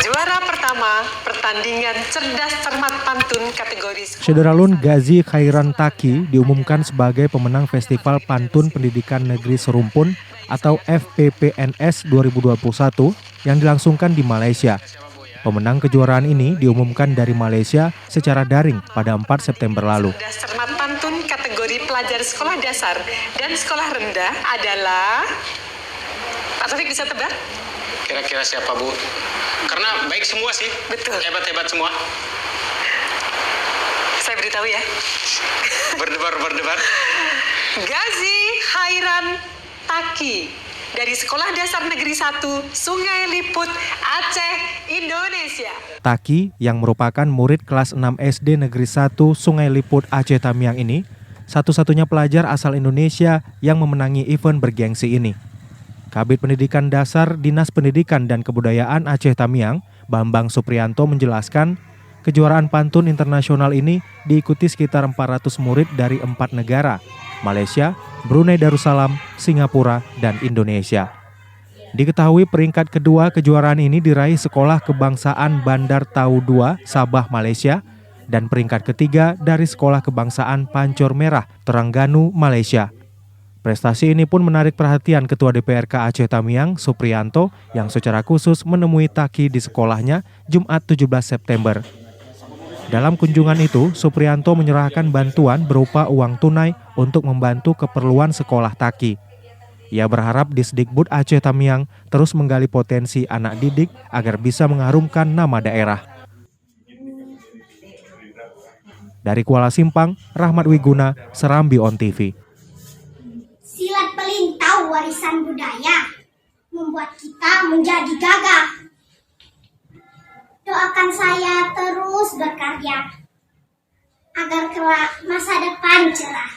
Juara pertama, pertandingan cerdas cermat pantun kategori Syederalun Gazi Khairan Taki diumumkan sebagai pemenang Festival Pantun Pendidikan Negeri Serumpun atau FPPNS 2021 yang dilangsungkan di Malaysia. Pemenang kejuaraan ini diumumkan dari Malaysia secara daring pada 4 September lalu. Cerdas cermat pantun kategori pelajar sekolah dasar dan sekolah rendah adalah... Pak Taufik bisa tebak? Kira-kira siapa, Bu? Karena baik semua sih. Betul. Hebat-hebat semua. Saya beritahu ya. Berdebar. Gazi Khairan Taki dari Sekolah Dasar Negeri 1 Sungai Liput, Aceh, Indonesia. Taki yang merupakan murid kelas 6 SD Negeri 1 Sungai Liput, Aceh Tamiang ini satu-satunya pelajar asal Indonesia yang memenangi event bergengsi ini. Kabid Pendidikan Dasar Dinas Pendidikan dan Kebudayaan Aceh Tamiang, Bambang Suprianto menjelaskan, kejuaraan pantun internasional ini diikuti sekitar 400 murid dari 4 negara, Malaysia, Brunei Darussalam, Singapura, dan Indonesia. Diketahui peringkat kedua kejuaraan ini diraih Sekolah Kebangsaan Bandar Tau II, Sabah, Malaysia, dan peringkat ketiga dari Sekolah Kebangsaan Pancor Merah, Terengganu, Malaysia. Prestasi ini pun menarik perhatian Ketua DPRK Aceh Tamiang, Suprianto, yang secara khusus menemui Taki di sekolahnya Jumat 17 September. Dalam kunjungan itu, Suprianto menyerahkan bantuan berupa uang tunai untuk membantu keperluan sekolah Taki. Ia berharap Disdikbud Aceh Tamiang terus menggali potensi anak didik agar bisa mengharumkan nama daerah. Dari Kuala Simpang, Rahmat Wiguna, Serambi On TV. Silat pelintau warisan budaya membuat kita menjadi gagah. Doakan saya terus berkarya agar kelak masa depan cerah.